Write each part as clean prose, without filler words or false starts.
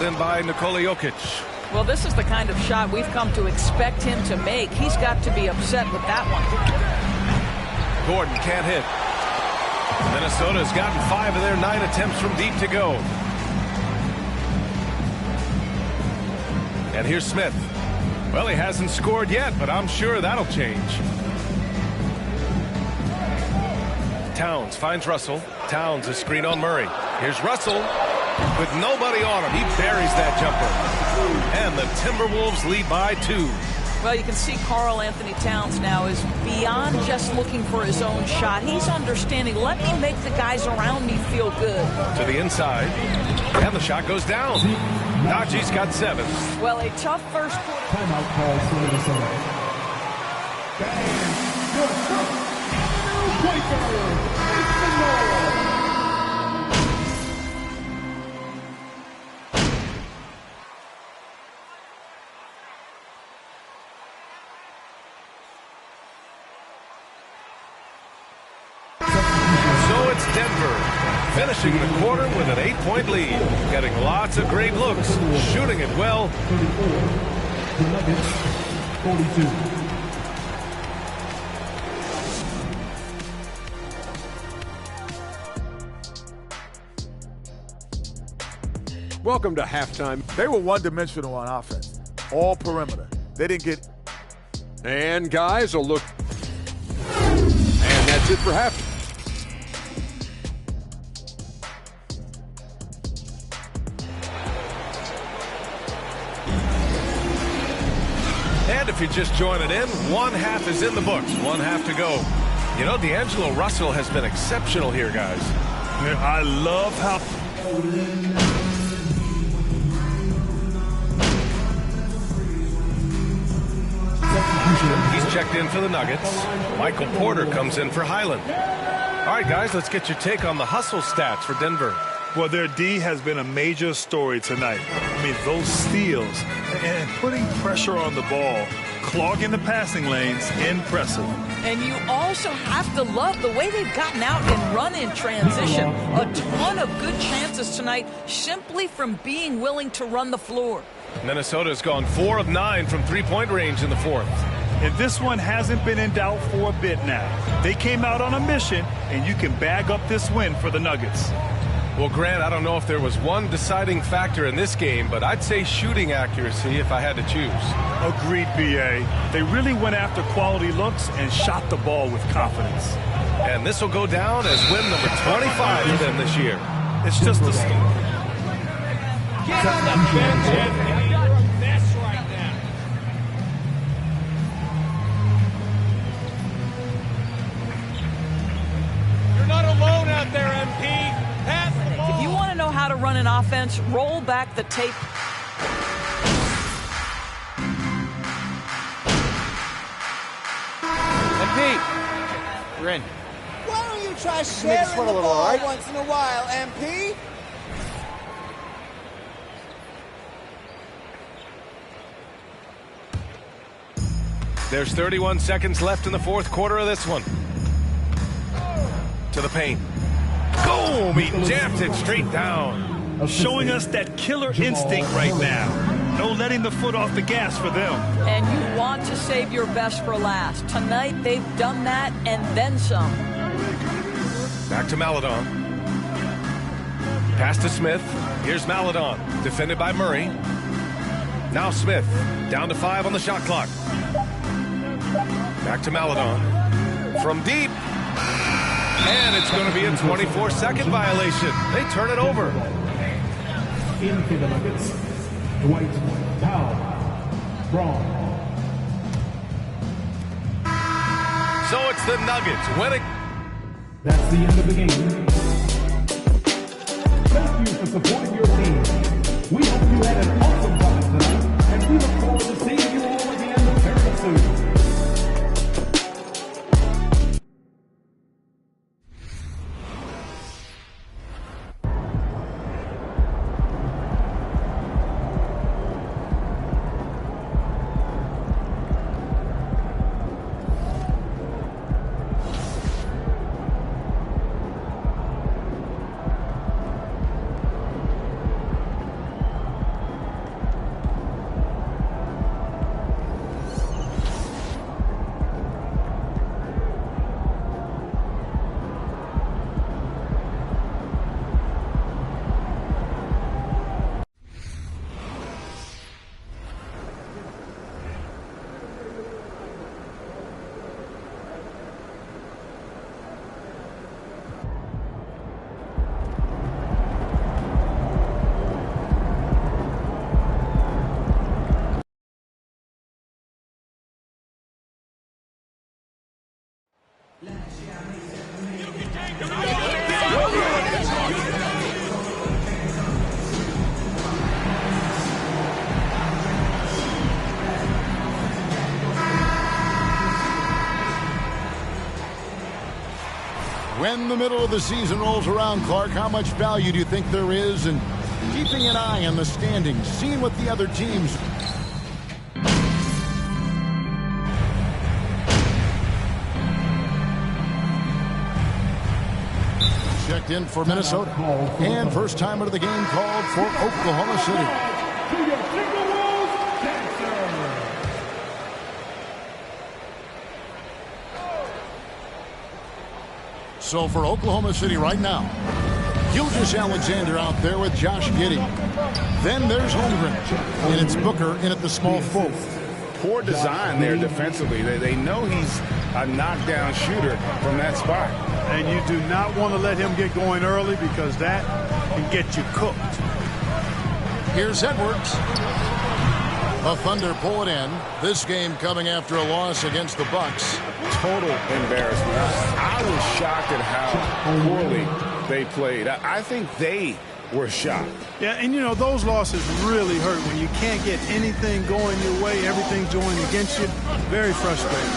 in by Nikola Jokic. Well, this is the kind of shot we've come to expect him to make. He's got to be upset with that one. Gordon can't hit. Minnesota's gotten 5 of their 9 attempts from deep to go. And here's Smith. Well, he hasn't scored yet, but I'm sure that'll change. Towns finds Russell. Towns a screen on Murray. Here's Russell with nobody on him. He buries that jumper. And the Timberwolves lead by 2. Well, you can see Karl Anthony Towns now is beyond just looking for his own shot. He's understanding, let me make the guys around me feel good. To the inside. And the shot goes down. Naji's got 7. Well, a tough first quarter. Timeout call for Minnesota. Point guard, So it's Denver finishing the quarter with an 8-point lead. Getting lots of great looks, shooting it well. 34. The Nuggets, 42. Welcome to halftime. They were one-dimensional on offense. All perimeter. They didn't get... And guys will look... And that's it for half. And if you're just joining in, 1 half is in the books. 1 half to go. You know, D'Angelo Russell has been exceptional here, guys. I love how... He's checked in for the Nuggets. Michael Porter comes in for Highland. All right, guys, let's get your take on the hustle stats for Denver. Well, their D has been a major story tonight. I mean, those steals and putting pressure on the ball, clogging the passing lanes, impressive. And you also have to love the way they've gotten out and run in transition. A ton of good chances tonight simply from being willing to run the floor. Minnesota's gone 4 of 9 from three-point range in the 4th. And this one hasn't been in doubt for a bit now. They came out on a mission, and you can bag up this win for the Nuggets. Well, Grant, I don't know if there was one deciding factor in this game, but I'd say shooting accuracy if I had to choose. Agreed, B.A. They really went after quality looks and shot the ball with confidence. And this will go down as win number 25 for them this year. It's just a start. Get on the bench, Anthony. You're a mess right now. You're not alone out there, MP. Pass the ball. If you want to know how to run an offense, roll back the tape. MP, you're in. Why don't you try sharing the ball once in a while, MP? There's 31 seconds left in the 4th quarter of this one. To the paint. Boom! He jammed it straight down. Showing us that killer instinct right now. No letting the foot off the gas for them. And you want to save your best for last. Tonight, they've done that and then some. Back to Maledon. Pass to Smith. Here's Maledon. Defended by Murray. Now Smith. Down to 5 on the shot clock. Back to Maledon. From deep. And it's going to be a 24-second violation. They turn it over. In for the Nuggets, Dwight Powell, Braun. So it's the Nuggets winning. That's the end of the game. Thank you for supporting your team. We hope you had an awesome time tonight, and we look forward to seeing you all again very soon. When the middle of the season rolls around, Clark, how much value do you think there is in keeping an eye on the standings, seeing what the other teams... Checked in for Minnesota. And first timer of the game called for Oklahoma City. So for Oklahoma City right now, Gilgeous-Alexander out there with Josh Giddey. Then there's Holmgren. And it's Booker in at the small forward. Poor design there defensively. They know he's a knockdown shooter from that spot. And you do not want to let him get going early because that can get you cooked. Here's Edwards. The Thunder pull it in. This game coming after a loss against the Bucks. Total embarrassment. I was shocked at how poorly they played. I think they were shocked. Yeah, and you know, those losses really hurt when you can't get anything going your way, everything's going against you. Very frustrating.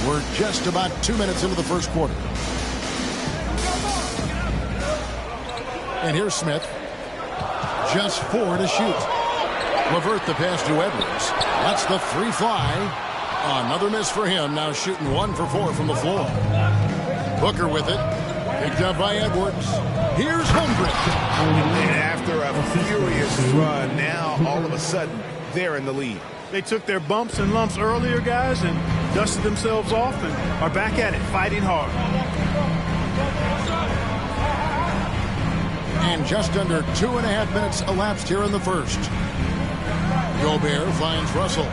We're just about 2 minutes into the first quarter. And here's Smith. Just 4 to shoot. Levert the pass to Edwards. That's the 3 fly. Another miss for him. Now shooting 1 for 4 from the floor. Booker with it. Picked up by Edwards. Here's Holmgren. And after a furious run, now all of a sudden they're in the lead. They took their bumps and lumps earlier, guys, and dusted themselves off and are back at it, fighting hard. And just under 2.5 minutes elapsed here in the first. Gobert finds Russell.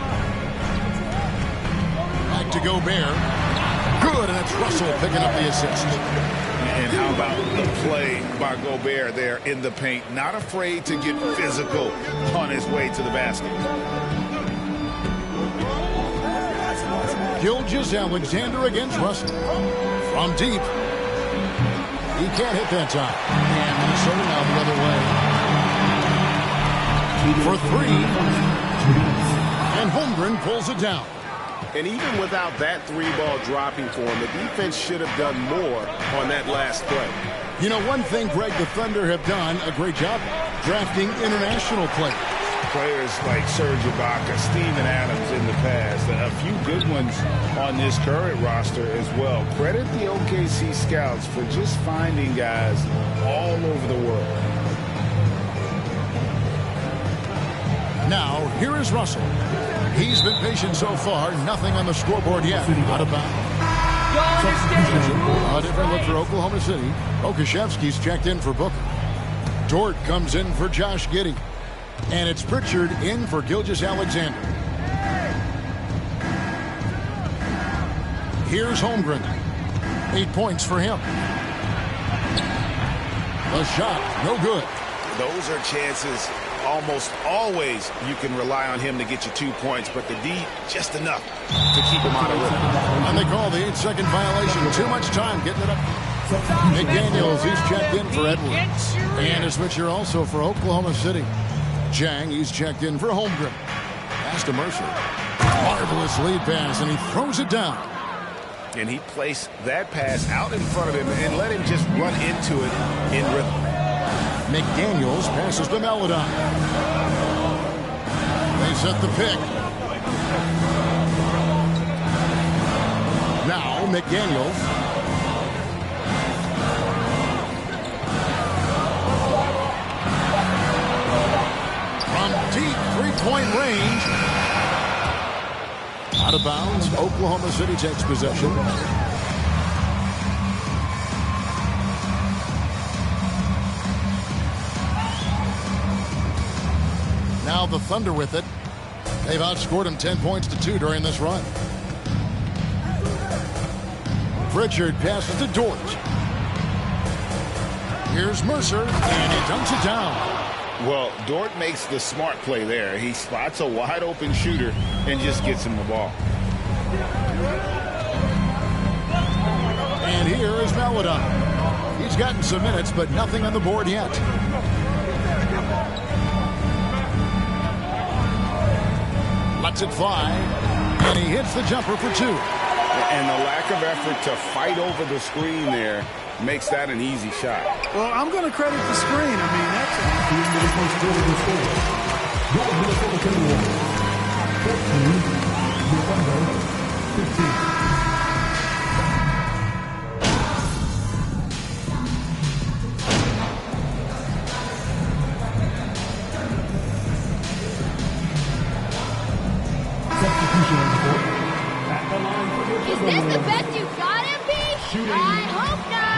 Back to Gobert. Good, and it's Russell picking up the assist. And how about the play by Gobert there in the paint? Not afraid to get physical on his way to the basket. Gilgeous-Alexander against Russell. From deep. He can't hit that time. And Minnesota now the other way. For 3. And Holmgren pulls it down. And even without that 3-ball dropping for him, the defense should have done more on that last play. You know, one thing, Greg, the Thunder have done a great job drafting international players. Players like Serge Ibaka, Steven Adams in the past, a few good ones on this current roster as well. Credit the OKC scouts for just finding guys all over the world. Now, here is Russell. He's been patient so far. Nothing on the scoreboard yet. Out of bounds. A different look for Oklahoma City. Okashevsky's checked in for Booker. Dort comes in for Josh Giddey. And it's Pritchard in for Gilgeous-Alexander. Here's Holmgren. 8 points for him. The shot, no good. Those are chances almost always you can rely on him to get you 2 points, but the D, just enough to keep him out of rhythm. And they call the 8-second violation. Too much time getting it up. McDaniels, he's checked in for Edwards. And a switcher also for Oklahoma City. Chang, he's checked in for Holmgren. Pass to Mercer. Marvelous lead pass, and he throws it down. And he placed that pass out in front of him and let him just run into it in rhythm. McDaniels passes to Maledon. They set the pick. Now McDaniels. From deep three-point range. Out of bounds. Oklahoma City takes possession. Now the Thunder with it. They've outscored them 10 points to 2 during this run. Pritchard passes to Dort. Here's Mercer, and he dunks it down. Well, Dort makes the smart play there. He spots a wide open shooter and just gets him the ball. And here is Maledon. He's gotten some minutes, but nothing on the board yet. Lets it fly, and he hits the jumper for 2. And the lack of effort to fight over the screen there makes that an easy shot. Well, I'm going to credit the screen. I mean, that's Is this the best you got, MP? I hope not.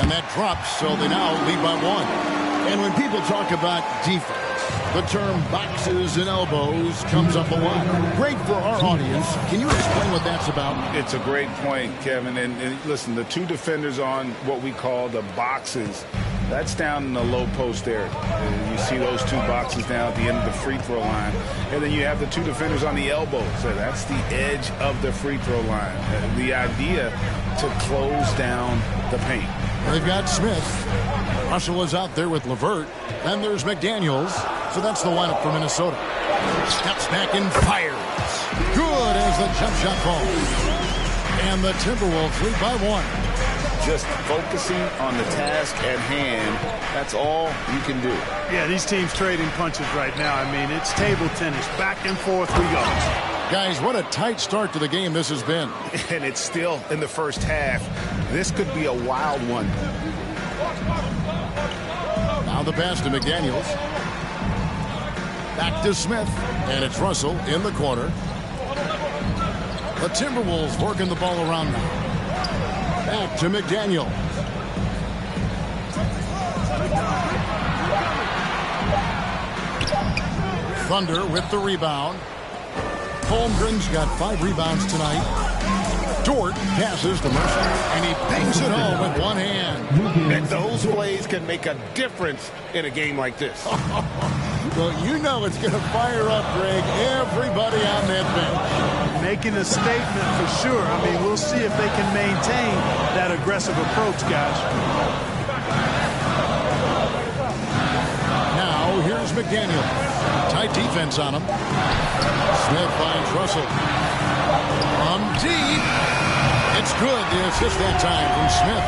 And that drops, so they now lead by 1. And when people talk about defense, the term boxes and elbows comes up a lot. Great for our audience. Can you explain what that's about? It's a great point, Kevin. And listen, the 2 defenders on what we call the boxes, that's down in the low post area. You see those 2 boxes down at the end of the free throw line. And then you have the 2 defenders on the elbows. So that's the edge of the free throw line. The idea to close down the paint. They've got Smith. Russell is out there with LeVert. Then there's McDaniels. So that's the lineup for Minnesota. Steps back and fires. Good as the jump shot falls. And the Timberwolves lead by 1. Just focusing on the task at hand, that's all you can do. Yeah, these teams trading punches right now. I mean, it's table tennis. Back and forth we go. Guys, what a tight start to the game this has been. And it's still in the first half. This could be a wild one. Now the pass to McDaniels. Back to Smith. And it's Russell in the corner. The Timberwolves working the ball around now. Back to McDaniel. Thunder with the rebound. Holmgren's got 5 rebounds tonight. Dort passes to Mercer, and he bangs it home with one hand. And those plays can make a difference in a game like this. Well, you know it's going to fire up, Greg, everybody on that bench. Making a statement for sure. I mean, we'll see if they can maintain that aggressive approach, guys. Now, here's McDaniel. Tight defense on him. Smith finds Russell. From deep. It's good, the assist that time from Smith.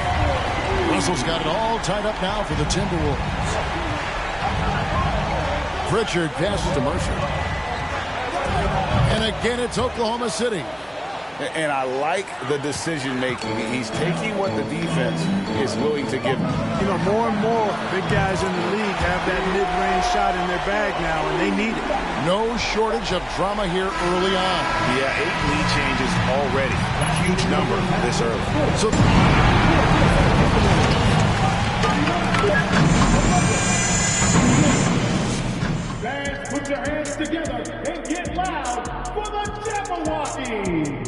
Russell's got it all tied up now for the Timberwolves. Pritchard passes to Mercer. And again, it's Oklahoma City. And I like the decision-making. He's taking what the defense is willing to give him. You know, more and more big guys in the league have that mid-range shot in their bag now, and they need it. No shortage of drama here early on. Yeah, 8 lead changes already. A huge number this early. So Fans, put your hands together and get loud for the Jabberwockies!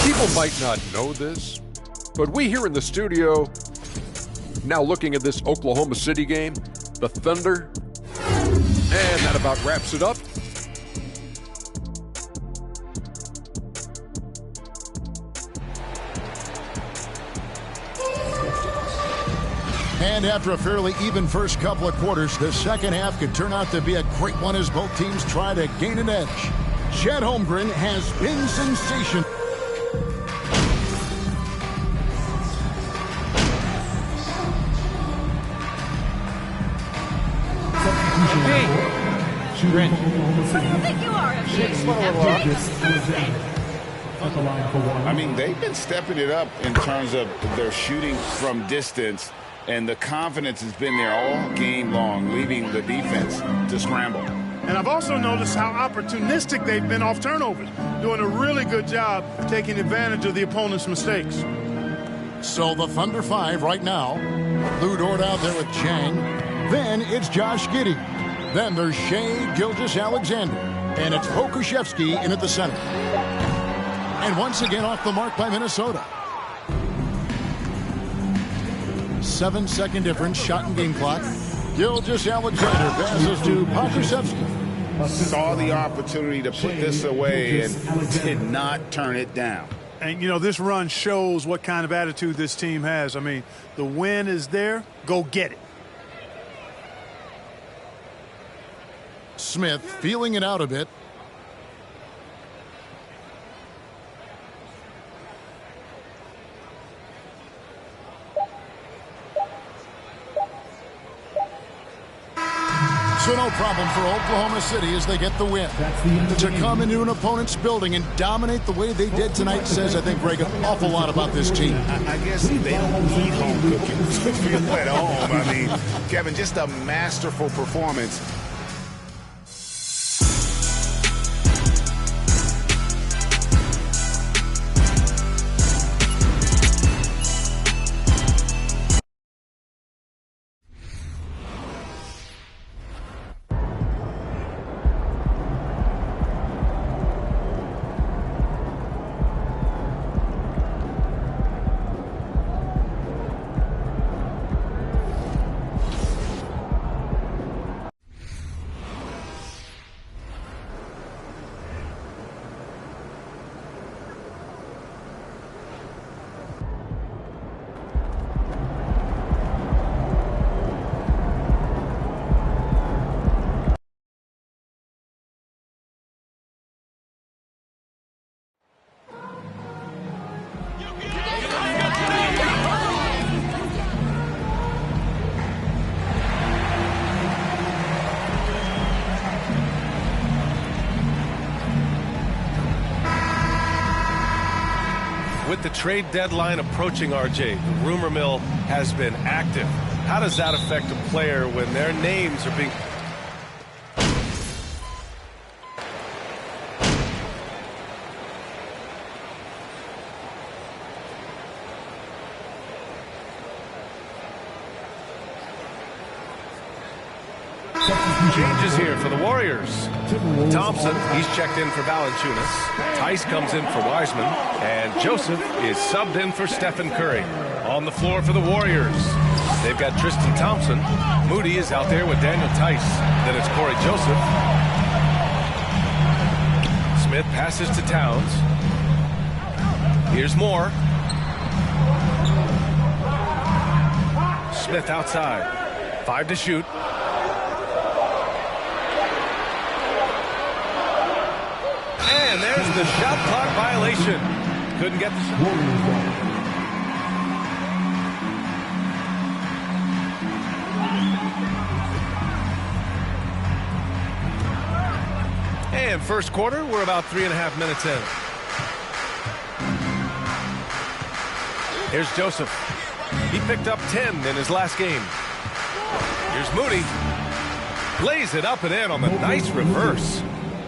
People might not know this, but we here in the studio, now looking at this Oklahoma City game, the Thunder, and that about wraps it up. And after a fairly even first couple of quarters, the second half could turn out to be a great one as both teams try to gain an edge. Chet Holmgren has been sensational. Who do you think you are, I mean, they've been stepping it up in terms of their shooting from distance, and the confidence has been there all game long, leaving the defense to scramble. And I've also noticed how opportunistic they've been off turnovers, doing a really good job taking advantage of the opponent's mistakes. So the Thunder 5 right now. Lou Dort out there with Chang. Then it's Josh Giddey. Then there's Shai Gilgeous-Alexander. And it's Pokusevski in at the center. And once again off the mark by Minnesota. 7-second difference, shot and game clock. Gilgeous-Alexander passes to Pokusevski. Saw the opportunity to put this away and did not turn it down. And, you know, this run shows what kind of attitude this team has. I mean, the win is there. Go get it. Smith feeling it out a bit. no problem for Oklahoma City as they get the win. To come into an opponent's building and dominate the way they did tonight says, I think, Greg, an awful lot about this team. I guess they don't eat home cooking to feel at home. I mean, Kevin, just a masterful performance. With the trade deadline approaching, RJ, the rumor mill has been active. How does that affect a player when their names are being... Changes here for the Warriors. Thompson, he's checked in for Valanciunas. Tice comes in for Wiseman. And Joseph is subbed in for Stephen Curry. On the floor for the Warriors, they've got Tristan Thompson. Moody is out there with Daniel Tice. Then it's Corey Joseph. Smith passes to Towns. Here's Moore. Smith outside. 5 to shoot. And there's the shot clock violation. Couldn't get the shot. And first quarter, we're about 3.5 minutes in. Here's Joseph. He picked up 10 in his last game. Here's Moody. Lays it up and in on the nice reverse.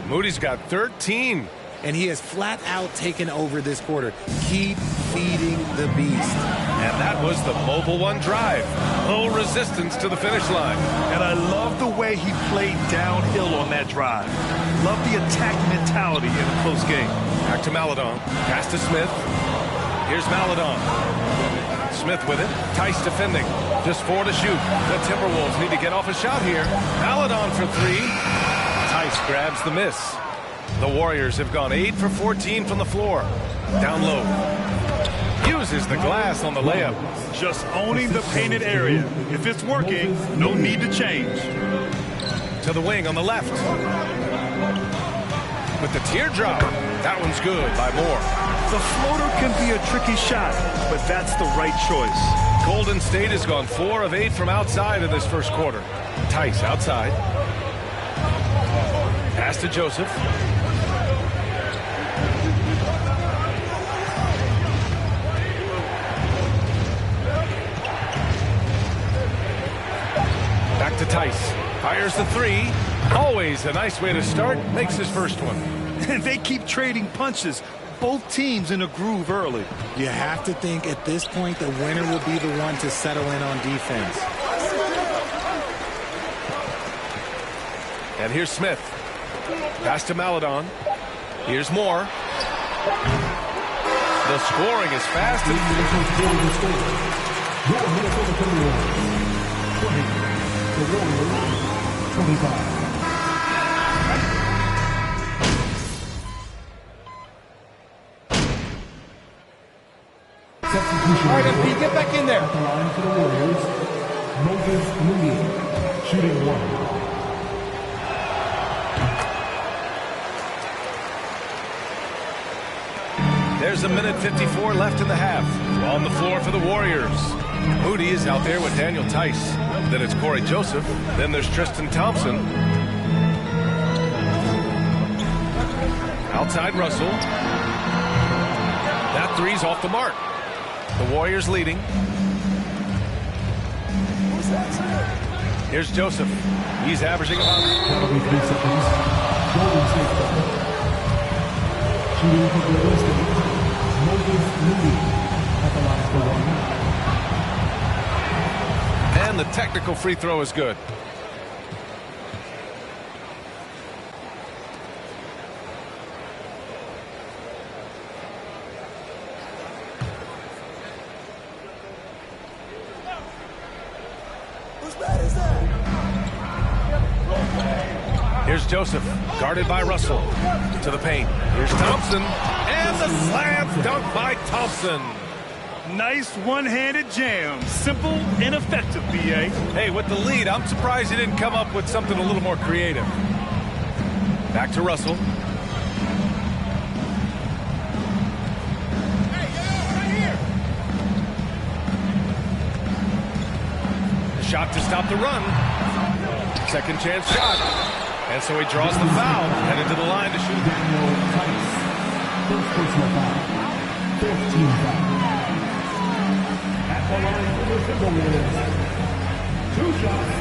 Moody's got 13. And he has flat out taken over this quarter. Keep feeding the beast. And that was the Mobile One drive. Low resistance to the finish line. And I love the way he played downhill on that drive. Love the attack mentality in a close game. Back to Maledon. Pass to Smith. Here's Maledon. Smith with it. Tice defending. Just 4 to shoot. The Timberwolves need to get off a shot here. Maledon for 3. Tice grabs the miss. The Warriors have gone 8 for 14 from the floor. Down low. Uses the glass on the layup. Just owning the painted area. If it's working, no need to change. To the wing on the left. With the teardrop. That one's good by Moore. The floater can be a tricky shot, but that's the right choice. Golden State has gone 4 of 8 from outside in this first quarter. Tice outside. Pass to Joseph. Back to Tice. Fires the 3. Always a nice way to start. Makes his first one. And they keep trading punches. Both teams in a groove early. You have to think at this point the winner will be the one to settle in on defense. And here's Smith. Pass to Maledon. Here's Moore. The scoring is fast. All right, MP, get back in there. At the line for the Warriors, Moses Moody, shooting 1. There's 1:54 left in the half. On the floor for the Warriors. Moody is out there with Daniel Tice. Then it's Corey Joseph. Then there's Tristan Thompson. Outside Russell. That three's off the mark. The Warriors leading. Here's Joseph. He's averaging about... That'll be 3 seconds. Golden State ball. Shooting for Golden State. Moses Moody at the line for 1. And the technical free throw is good. Here's Joseph, guarded by Russell. To the paint. Here's Thompson. And the slam dunk by Thompson. Nice one-handed jam. Simple and effective, B.A. Hey, with the lead, I'm surprised he didn't come up with something a little more creative. Back to Russell. The shot to stop the run. Second chance shot. And so he draws the foul. Headed to the line to shoot. First personal foul. 15 foul. At the line for the Timberwolves. 2 shots.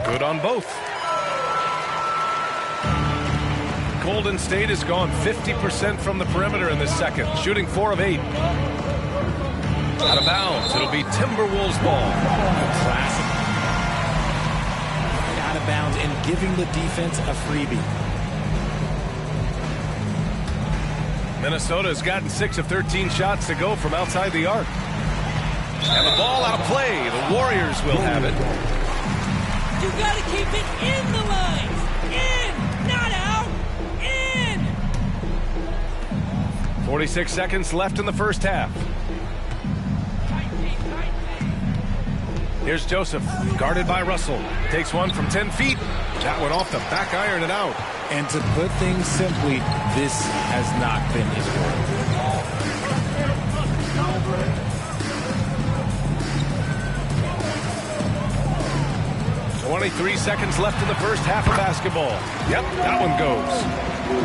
Good on both. Golden State has gone 50% from the perimeter in this second, shooting 4 of 8. Out of bounds. It'll be Timberwolves ball. Classic. Out of bounds and giving the defense a freebie. Minnesota has gotten 6 of 13 shots to go from outside the arc. And the ball out of play. The Warriors will have it. You gotta keep it in the lines. In, not out. In. 46 seconds left in the first half. Here's Joseph, guarded by Russell. Takes one from 10 feet. That one off the back iron and out. And to put things simply, this has not been his work. 23 seconds left in the first half of basketball. Yep, that one goes.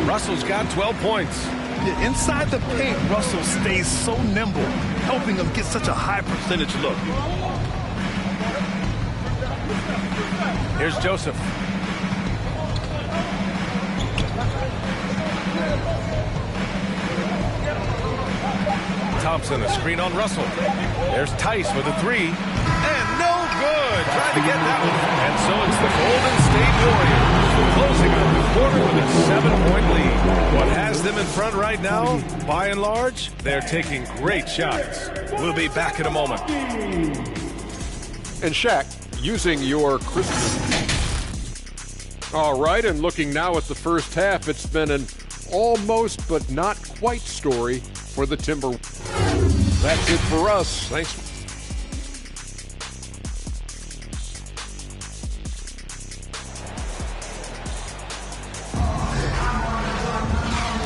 Russell's got 12 points. Yeah, inside the paint, Russell stays so nimble, helping him get such a high percentage look. Here's Joseph. Thompson, a screen on Russell. There's Tice with a 3. And no good. Trying to get that one. And so it's the Golden State Warriors closing out the quarter with a 7-point lead. What has them in front right now, by and large, they're taking great shots. We'll be back in a moment. And Shaq, using your Christmas. All right, and looking now at the first half, it's been an almost but not quite story for the Timber. That's it for us. Thanks.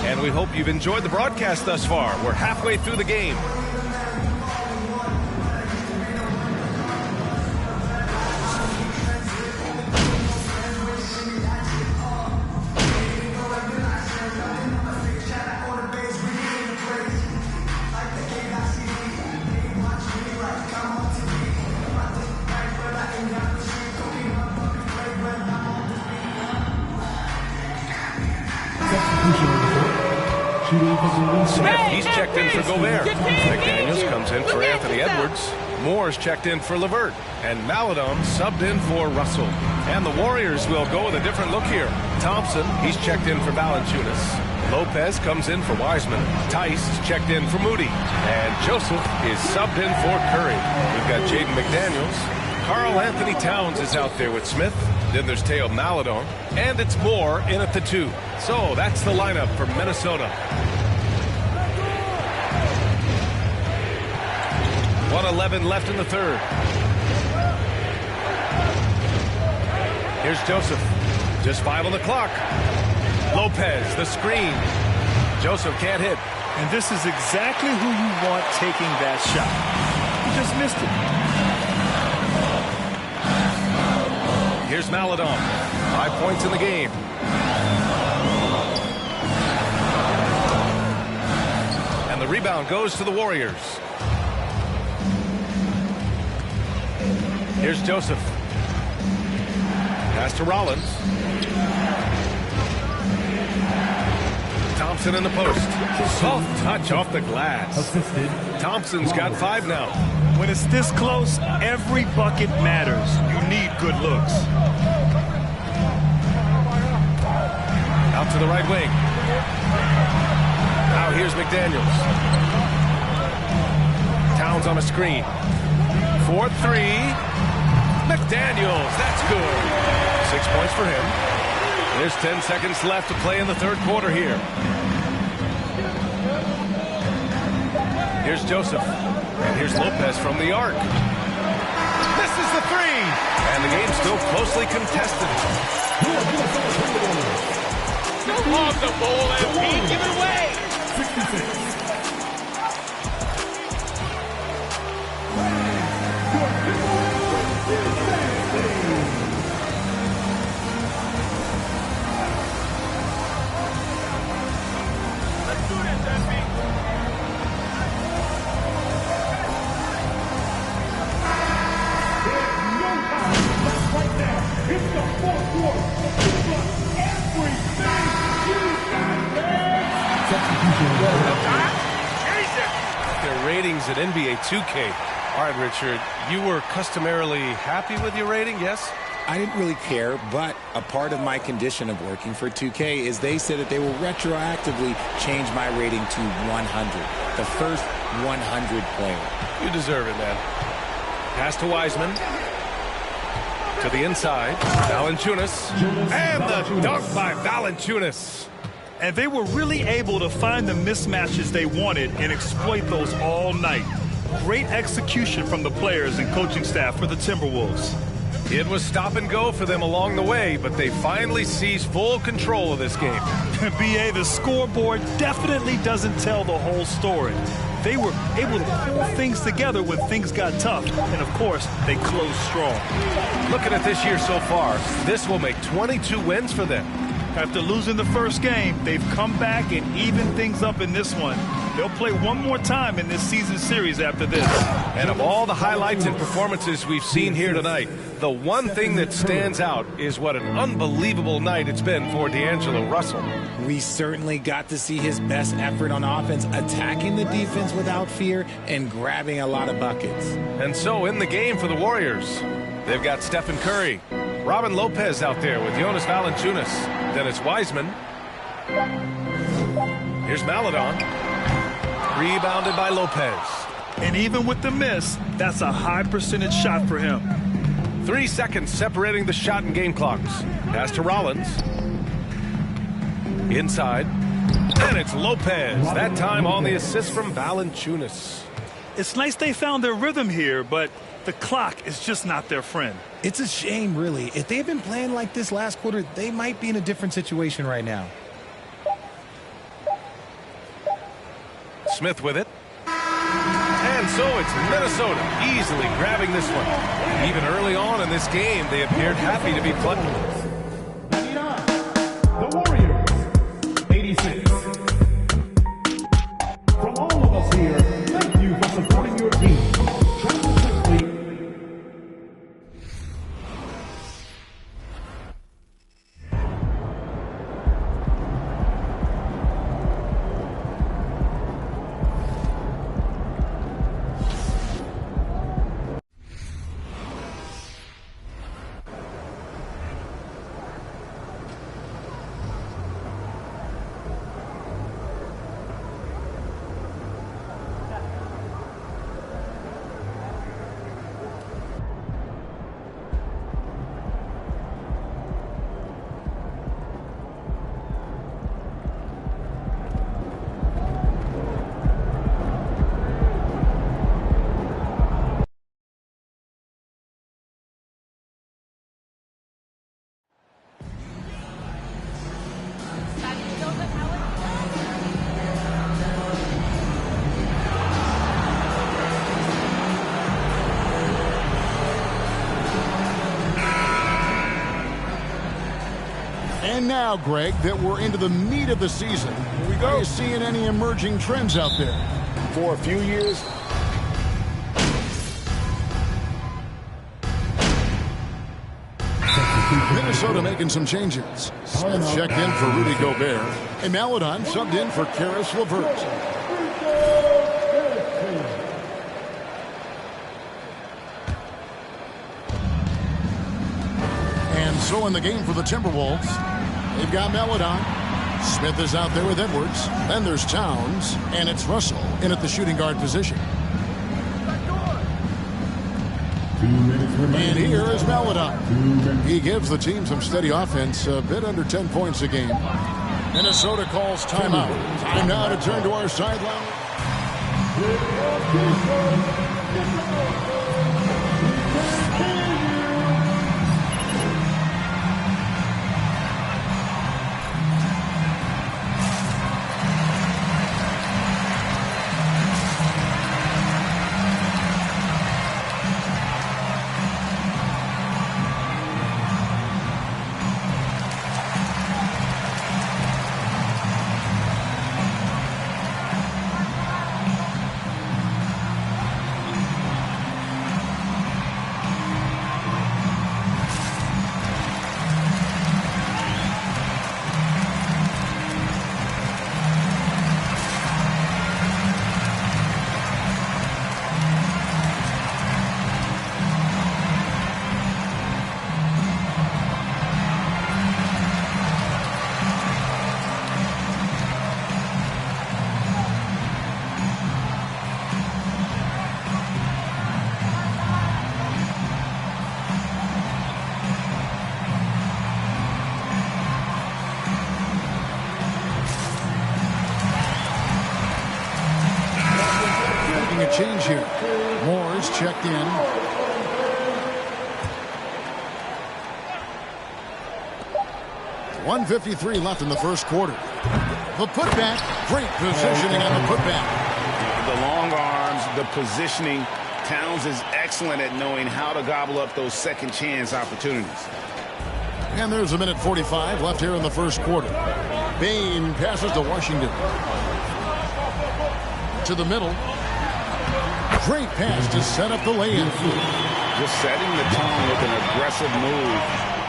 And we hope you've enjoyed the broadcast thus far. We're halfway through the game. Smith, he's checked in for Gobert. McDaniels comes in for Anthony Edwards. Moore's checked in for LeVert. And Maladon subbed in for Russell. And the Warriors will go with a different look here. Thompson, he's checked in for Valanciunas. Lopez comes in for Wiseman. Tice is checked in for Moody. And Joseph is subbed in for Curry. We've got Jaden McDaniels. Karl Anthony Towns is out there with Smith. Then there's Theo Maladon. And it's Moore in at the 2. So that's the lineup for Minnesota. 1:11 left in the third. Here's Joseph. Just 5 on the clock. Lopez, the screen. Joseph can't hit. And this is exactly who you want taking that shot. He just missed it. Here's Maledon. 5 points in the game. And the rebound goes to the Warriors. Here's Joseph. Pass to Rollins. Thompson in the post. Soft touch off the glass. Thompson's got 5 now. When it's this close, every bucket matters. You need good looks. Out to the right wing. Now here's McDaniels. Towns on a screen. 4-3. McDaniels, that's good. 6 points for him. There's 10 seconds left to play in the third quarter here. Here's Joseph. And here's Lopez from the arc. Misses the 3. And the game's still closely contested. Off the ball, MP, give it away. 66. Their ratings at NBA 2K. All right, Richard, you were customarily happy with your rating, yes? I didn't really care, but a part of my condition of working for 2K is they said that they will retroactively change my rating to 100. The first 100 player. You deserve it, man. Pass to Wiseman. To the inside. Valanciunas. And the dunk by Valanciunas. And they were really able to find the mismatches they wanted and exploit those all night. Great execution from the players and coaching staff for the Timberwolves. It was stop and go for them along the way, but they finally seized full control of this game. BA, the scoreboard definitely doesn't tell the whole story. They were able to pull things together when things got tough, and of course, they closed strong. Looking at this year so far, this will make 22 wins for them. After losing the first game, they've come back and evened things up in this one. They'll play one more time in this season series after this. And of all the highlights and performances we've seen here tonight, the one thing that stands out is what an unbelievable night it's been for D'Angelo Russell. We certainly got to see his best effort on offense, attacking the defense without fear and grabbing a lot of buckets. And so in the game for the Warriors, they've got Stephen Curry, Robin Lopez out there with Jonas Valanciunas, Dennis Wiseman. Here's Maledon. Rebounded by Lopez. And even with the miss, that's a high percentage shot for him. 3 seconds separating the shot and game clocks. Pass to Rollins. Inside. And it's Lopez. That time on the assist from Valanciunas. It's nice they found their rhythm here, but the clock is just not their friend. It's a shame, really. If they had been playing like this last quarter, they might be in a different situation right now. Smith with it. And so it's Minnesota easily grabbing this one. Even early on in this game, they appeared happy to be playing. 99. The Warriors. 86. From all of us here, thank you for supporting your team. Travel safely. And now, Greg, that we're into the meat of the season, Here we go. Are you seeing any emerging trends out there? For a few years, Minnesota making some changes. Smith checked in for Rudy Gobert. And Maladon subbed in for Karis LeVert. And so in the game for the Timberwolves, they've got Maladon. Smith is out there with Edwards. Then there's Towns. And it's Russell in at the shooting guard position. And here is Maladon. He gives the team some steady offense, a bit under 10 points a game. Minnesota calls timeout. Time now to turn to our sideline. Change here. Moore is checked in. .153 left in the first quarter. The putback. Great positioning on the putback. The long arms, the positioning. Towns is excellent at knowing how to gobble up those second chance opportunities. And there's 1:45 left here in the first quarter. Bane passes to Washington. To the middle. Great pass to set up the lay-in. Just setting the tone with an aggressive move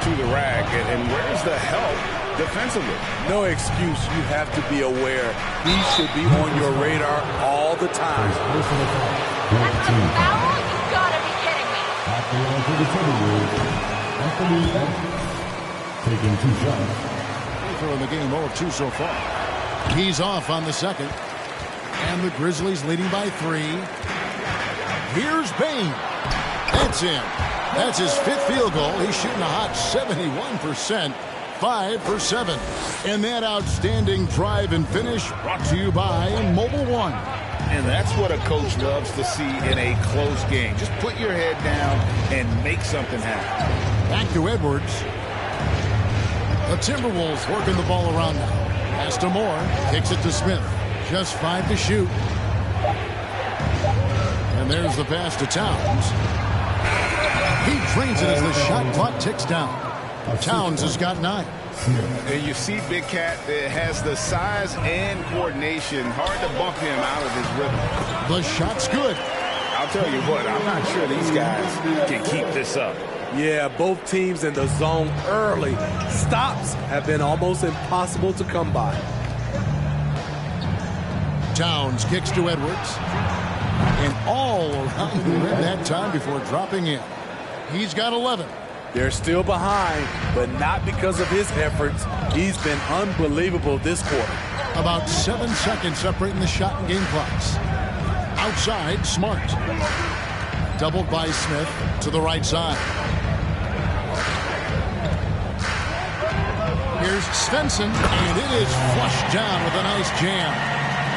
to the rack. And where's the help defensively? No excuse. You have to be aware. He should be on your radar all the time. That's a foul? You gotta be kidding me. Taking 2 shots. Throwing the game 0 of 2 so far. He's off on the second. And the Grizzlies leading by 3. Here's Bane. That's in. That's his 5th field goal. He's shooting a hot 71%. 5 for 7. And that outstanding drive and finish brought to you by Mobile One. And that's what a coach loves to see in a close game. Just put your head down and make something happen. Back to Edwards. The Timberwolves working the ball around now. Pass to Moore. Kicks it to Smith. Just 5 to shoot. And there's the pass to Towns. He drains it as the shot clock ticks down. Towns has got 9. And you see Big Cat that has the size and coordination. Hard to bump him out of his rhythm. The shot's good. I'll tell you what, I'm not sure these guys can keep this up. Yeah, both teams in the zone early. Stops have been almost impossible to come by. Towns kicks to Edwards. And all around the rim that time before dropping in. He's got 11. They're still behind, but not because of his efforts. He's been unbelievable this quarter. About 7 seconds separating the shot and game clocks. Outside, Smart. Doubled by Smith to the right side. Here's Svensson, and it is flushed down with a nice jam.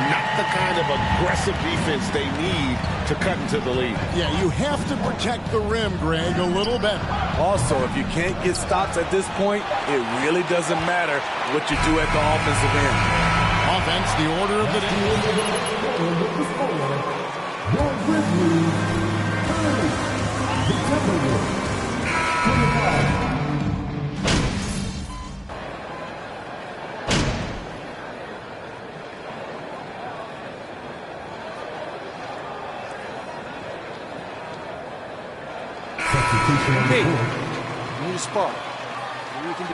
Not the kind of aggressive defense they need to cut into the lead. Yeah, you have to protect the rim, Greg, a little better. Also, if you can't get stops at this point, it really doesn't matter what you do at the offensive end. Offense, the order of the day. Your Grizzlies, 30. The Timberwolves, 25. Hey, you need a spot. Maybe we can do.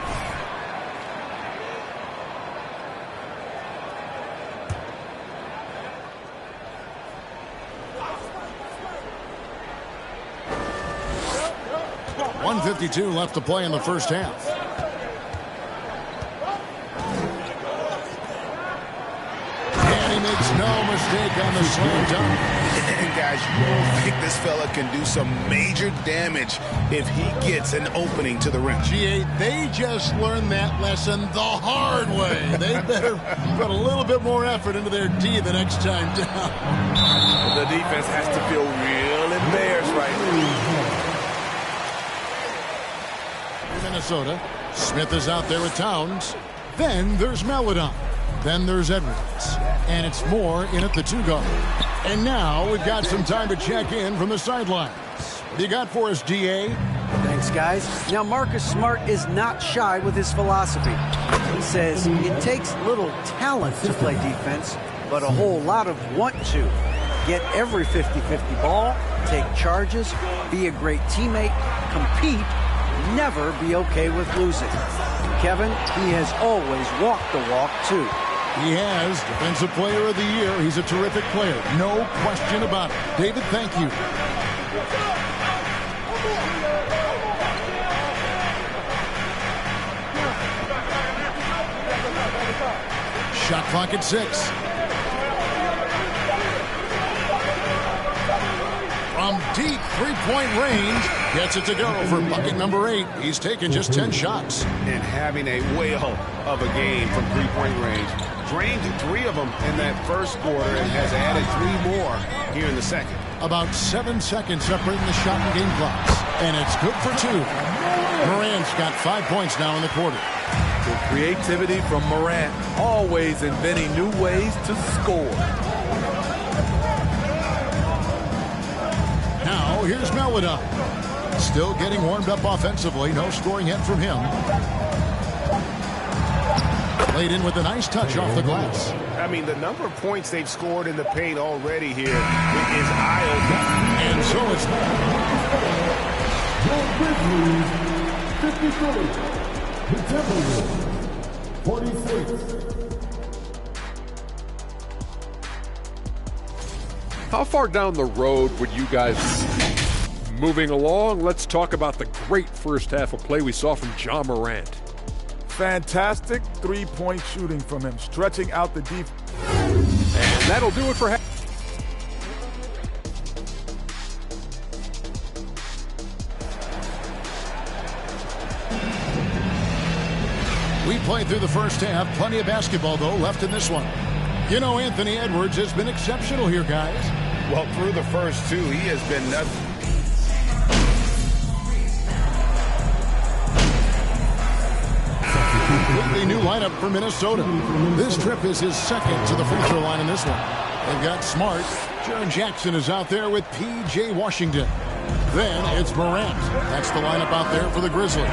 .152 left to play in the first half. And he makes no mistake on the slam dunk. And guys, you don't think this fella can do some major damage if he gets an opening to the rim. G8, they just learned that lesson the hard way. They better put a little bit more effort into their D the next time down. The defense has to feel real embarrassed right now. Minnesota. Smith is out there with Towns. Then there's Maledon. Then there's Edwards. And it's Moore in at the 2-guard. And now we've got some time to check in from the sidelines. What do you got for us, DA? Thanks, guys. Now, Marcus Smart is not shy with his philosophy. He says it takes little talent to play defense, but a whole lot of want to. Get every 50-50 ball, take charges, be a great teammate, compete, never be okay with losing. Kevin, he has always walked the walk, too. He has. Defensive Player of the Year. He's a terrific player. No question about it. David, thank you. Shot clock at 6. From deep three-point range, gets it to go for bucket number 8. He's taken just 10 shots. And having a whale of a game from three-point range. Drained 3 of them in that first quarter and has added 3 more here in the second. About 7 seconds separating the shot and game clocks. And it's good for 2. Morant's got 5 points now in the quarter. The creativity from Morant, always inventing new ways to score. Now here's Maledon. Still getting warmed up offensively. No scoring yet from him. Laid in with a nice touch off the glass. I mean, the number of points they've scored in the paint already here is eye-opening. And so it's the Grizzlies, 53. The Timberwolves, 46. How far down the road would you guys... Moving along, let's talk about the great first half of play we saw from Ja Morant. Fantastic three-point shooting from him, stretching out the defense. And that'll do it for half. We played through the first half. Plenty of basketball, though, left in this one. You know, Anthony Edwards has been exceptional here, guys. Well, through the first 2, he has been nothing. Completely new lineup for Minnesota. This trip is his second to the free throw line in this one. They've got Smart. Jaren Jackson is out there with P.J. Washington. Then it's Morant. That's the lineup out there for the Grizzlies.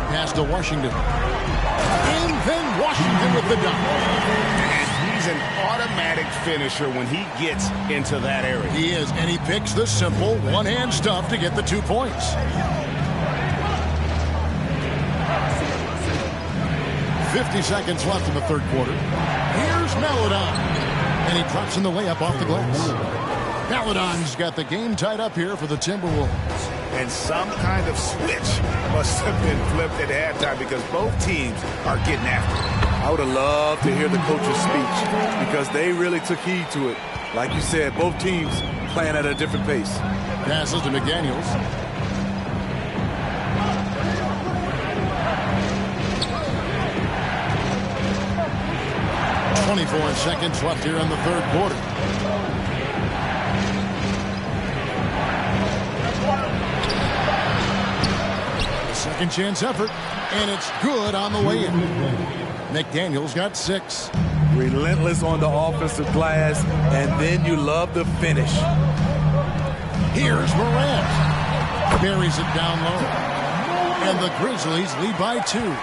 Pass to Washington. And then Washington with the dunk. And he's an automatic finisher when he gets into that area. He is, and he picks the simple one-hand stuff to get the 2 points. 50 seconds left in the third quarter. Here's Maledon. And he drops in the layup off the glass. Maledon's got the game tied up here for the Timberwolves. And some kind of switch must have been flipped at halftime because both teams are getting after it. I would have loved to hear the coach's speech because they really took heed to it. Like you said, both teams playing at a different pace. Passes to McDaniels. .24 seconds left here in the third quarter. Second chance effort, and it's good on the way in. McDaniels got 6. Relentless on the offensive glass, and then you love the finish. Here's Morant. Buries it down low. And the Grizzlies lead by 2.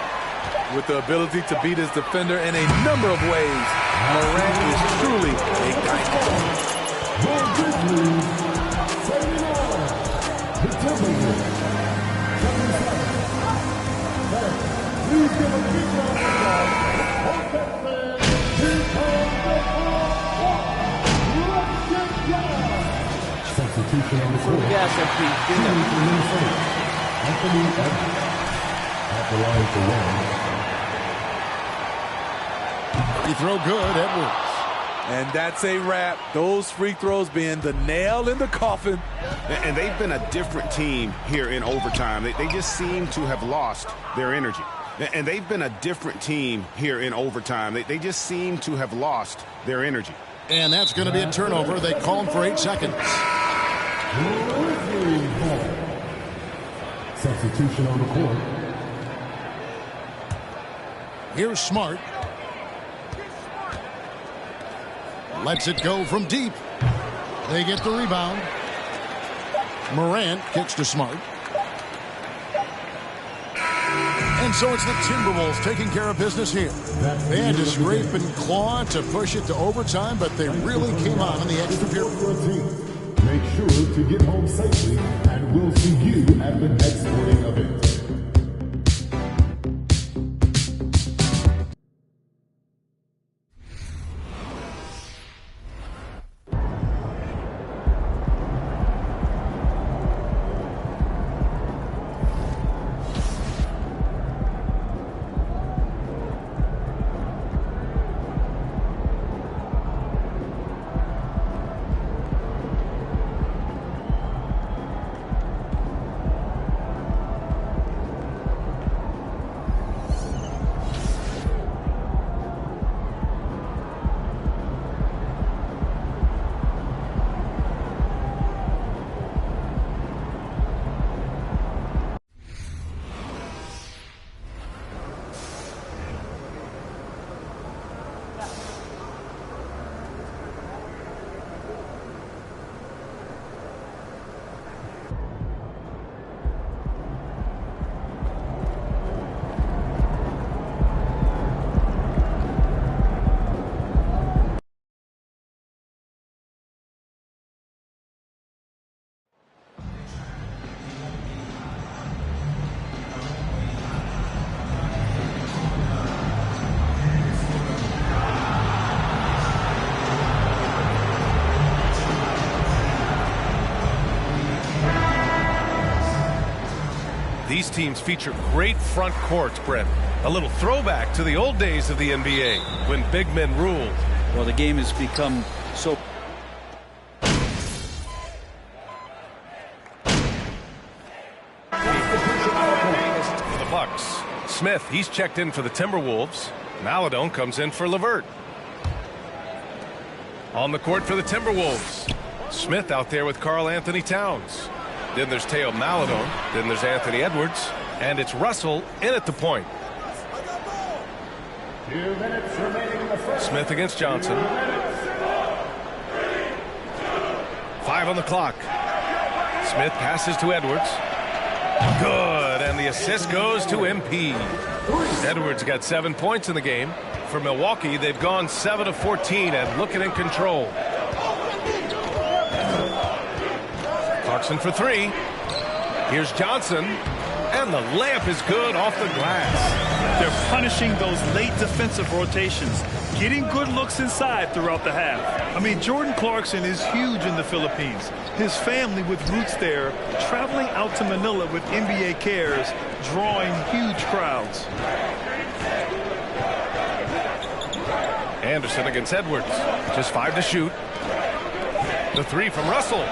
With the ability to beat his defender in a number of ways, Morant is truly a dynamo. the Timberwolves. Please give a big round of applause. Here comes the substitution on the court. Gas up, Pete. Shooting for Minnesota, Anthony Edwards. At the line for one. Free throw good, Edwards. And that's a wrap. Those free throws being the nail in the coffin. And they've been a different team here in overtime. They just seem to have lost their energy. And they've been a different team here in overtime. They just seem to have lost their energy. And that's going to be a turnover. They call him for 8 seconds. Substitution on the court. Here's Smart. Lets it go from deep. They get the rebound. Morant kicks to Smart. And so it's the Timberwolves taking care of business here. They had to scrape and claw to push it to overtime, but they really came on in the extra period. Make sure to get home safely, and we'll see you at the next sporting event. These teams feature great front courts, Brent. A little throwback to the old days of the NBA when big men ruled. Well, the game has become so... For the Bucks, Smith, he's checked in for the Timberwolves. Maladon comes in for LeVert. On the court for the Timberwolves, Smith out there with Karl Anthony Towns. Then there's Theo Maladon. Then there's Anthony Edwards. And it's Russell in at the point. Smith against Johnson. 5 on the clock. Smith passes to Edwards. Good. And the assist goes to MP. Edwards got 7 points in the game. For Milwaukee, they've gone 7 of 14 and looking in control. Clarkson for 3. Here's Johnson. And the layup is good off the glass. They're punishing those late defensive rotations, getting good looks inside throughout the half. I mean, Jordan Clarkson is huge in the Philippines. His family with roots there, traveling out to Manila with NBA cares, drawing huge crowds. Anderson against Edwards. Just 5 to shoot. The 3 from Russell.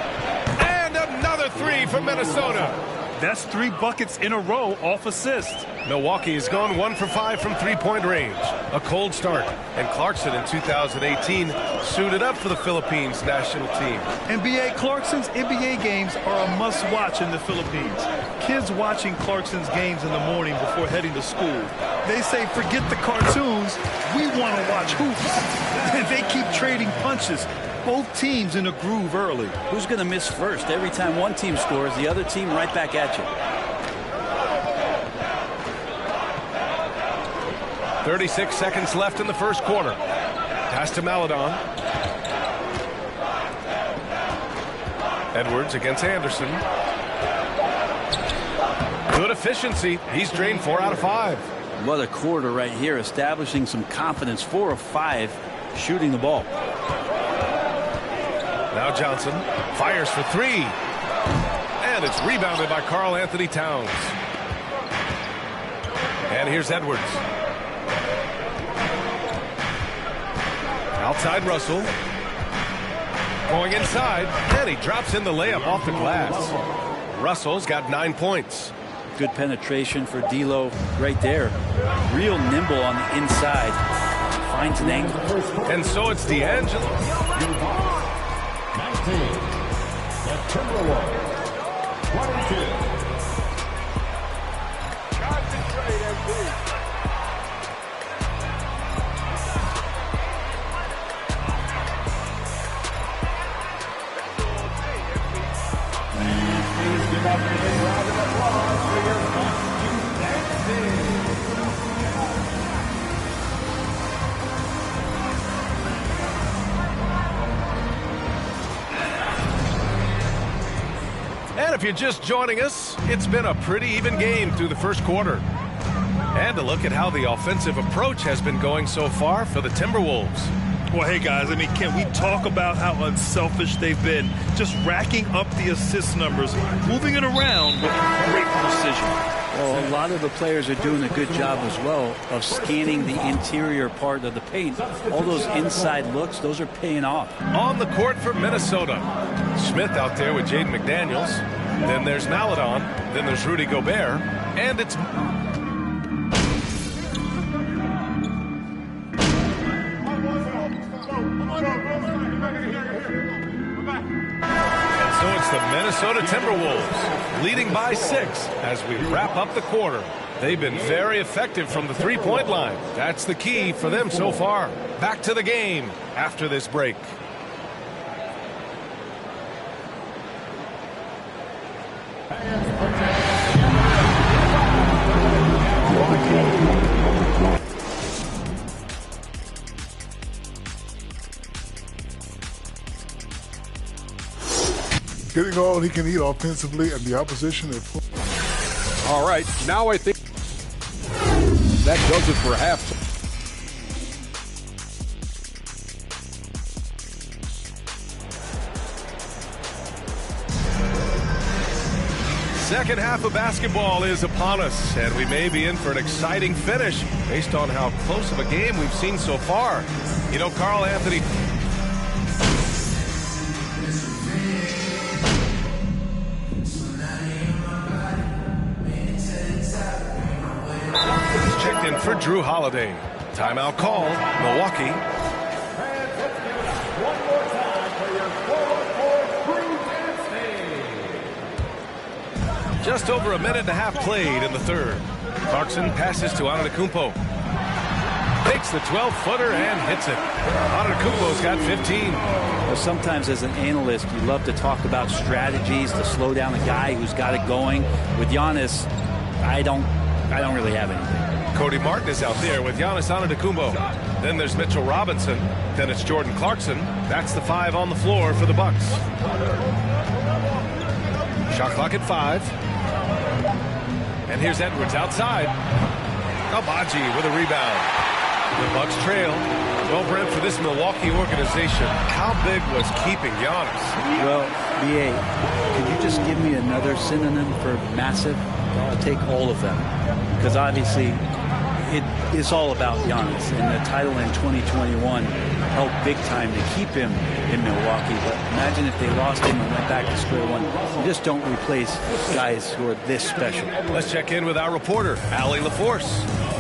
And another 3 from Minnesota. That's 3 buckets in a row off assist. Milwaukee has gone 1 for 5 from three-point range. A cold start. And Clarkson in 2018 suited up for the Philippines national team. NBA Clarkson's NBA games are a must-watch in the Philippines. Kids watching Clarkson's games in the morning before heading to school. They say, forget the cartoons, we want to watch hoops. And they keep trading punches. Both teams in a groove early. Who's going to miss first? Every time one team scores, the other team right back at you. 36 seconds left in the first quarter. Pass to Maladon. Edwards against Anderson. Good efficiency. He's drained 4 out of 5. What a quarter right here, establishing some confidence. 4 of 5 shooting the ball. Now Johnson fires for 3. And it's rebounded by Karl Anthony Towns. And here's Edwards. Outside Russell. Going inside. And he drops in the layup off the glass. Russell's got 9 points. Good penetration for D'Lo right there. Real nimble on the inside. Finds an angle. And so it's D'Angelo. 19. The Timberwolves. 22. Concentrate, MP. And if you're just joining us, it's been a pretty even game through the first quarter. And to look at how the offensive approach has been going so far for the Timberwolves. Well, hey, guys, I mean, can we talk about how unselfish they've been? Just racking up the assist numbers, moving it around with great precision. Well, a lot of the players are doing a good job as well of scanning the interior part of the paint. All those inside looks, those are paying off. On the court for Minnesota. Smith out there with Jaden McDaniels. Then there's Maledon. Then there's Rudy Gobert. And it's... And so it's the Minnesota Timberwolves leading by 6 as we wrap up the quarter. They've been very effective from the three-point line. That's the key for them so far. Back to the game after this break. Getting all he can eat offensively and the opposition. All right, now I think that does it for half. Second half of basketball is upon us, and we may be in for an exciting finish based on how close of a game we've seen so far. You know, Karl Anthony... checked in for Drew Holiday. Timeout called, Milwaukee. Just over a minute and a half played in the third. Clarkson passes to Antetokounmpo. Takes the 12-footer and hits it. Antetokounmpo's got 15. Well, sometimes as an analyst, you love to talk about strategies to slow down a guy who's got it going. With Giannis, I don't really have anything. Cody Martin is out there with Giannis Antetokounmpo. Then there's Mitchell Robinson. Then it's Jordan Clarkson. That's the 5 on the floor for the Bucks. Shot clock at 5. And here's Edwards outside. Agbaji with a rebound. The Bucks trail. Well, Brent, for this Milwaukee organization, how big was keeping Giannis? Well, B.A., could you just give me another synonym for massive? I'll take all of them. Because obviously, it's all about Giannis. And the title in 2021 helped big time to keep him in Milwaukee. But imagine if they lost him and went back to square one. You just don't replace guys who are this special. Let's check in with our reporter, Allie LaForce.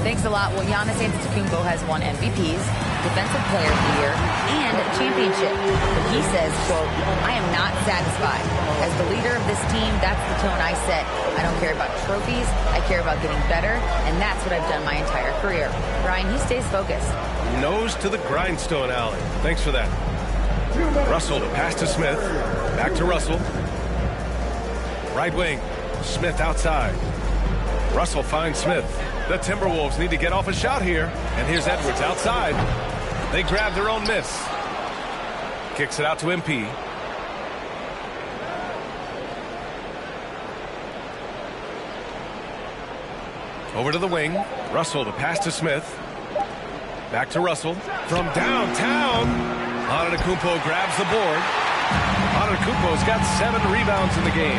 Thanks a lot. Well, Giannis Antetokounmpo has won MVPs, Defensive Player of the Year, and a championship. But he says, quote, I am not satisfied. As the leader of this team, that's the tone I set. I don't care about trophies. I care about getting better, and that's what I've done my entire career. Brian, he stays focused. Nose to the grindstone, Allie. Thanks for that. Russell, pass to Smith. Back to Russell. Right wing. Smith outside. Russell finds Smith. The Timberwolves need to get off a shot here. And here's Edwards outside. They grab their own miss. Kicks it out to MP. Over to the wing. Russell, the pass to Smith. Back to Russell. From downtown. Antetokounmpo grabs the board. Antetokounmpo's got 7 rebounds in the game.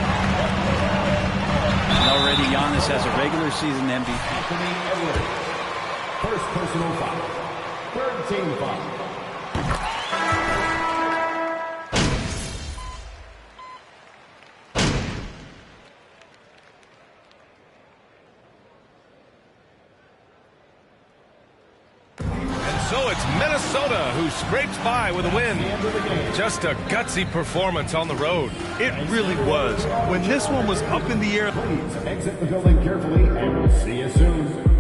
And already Giannis has a regular season MVP. First personal foul. Third team foul. So it's Minnesota who scrapes by with a win. Just a gutsy performance on the road. It really was. When this one was up in the air. Please exit the building carefully and we'll see you soon.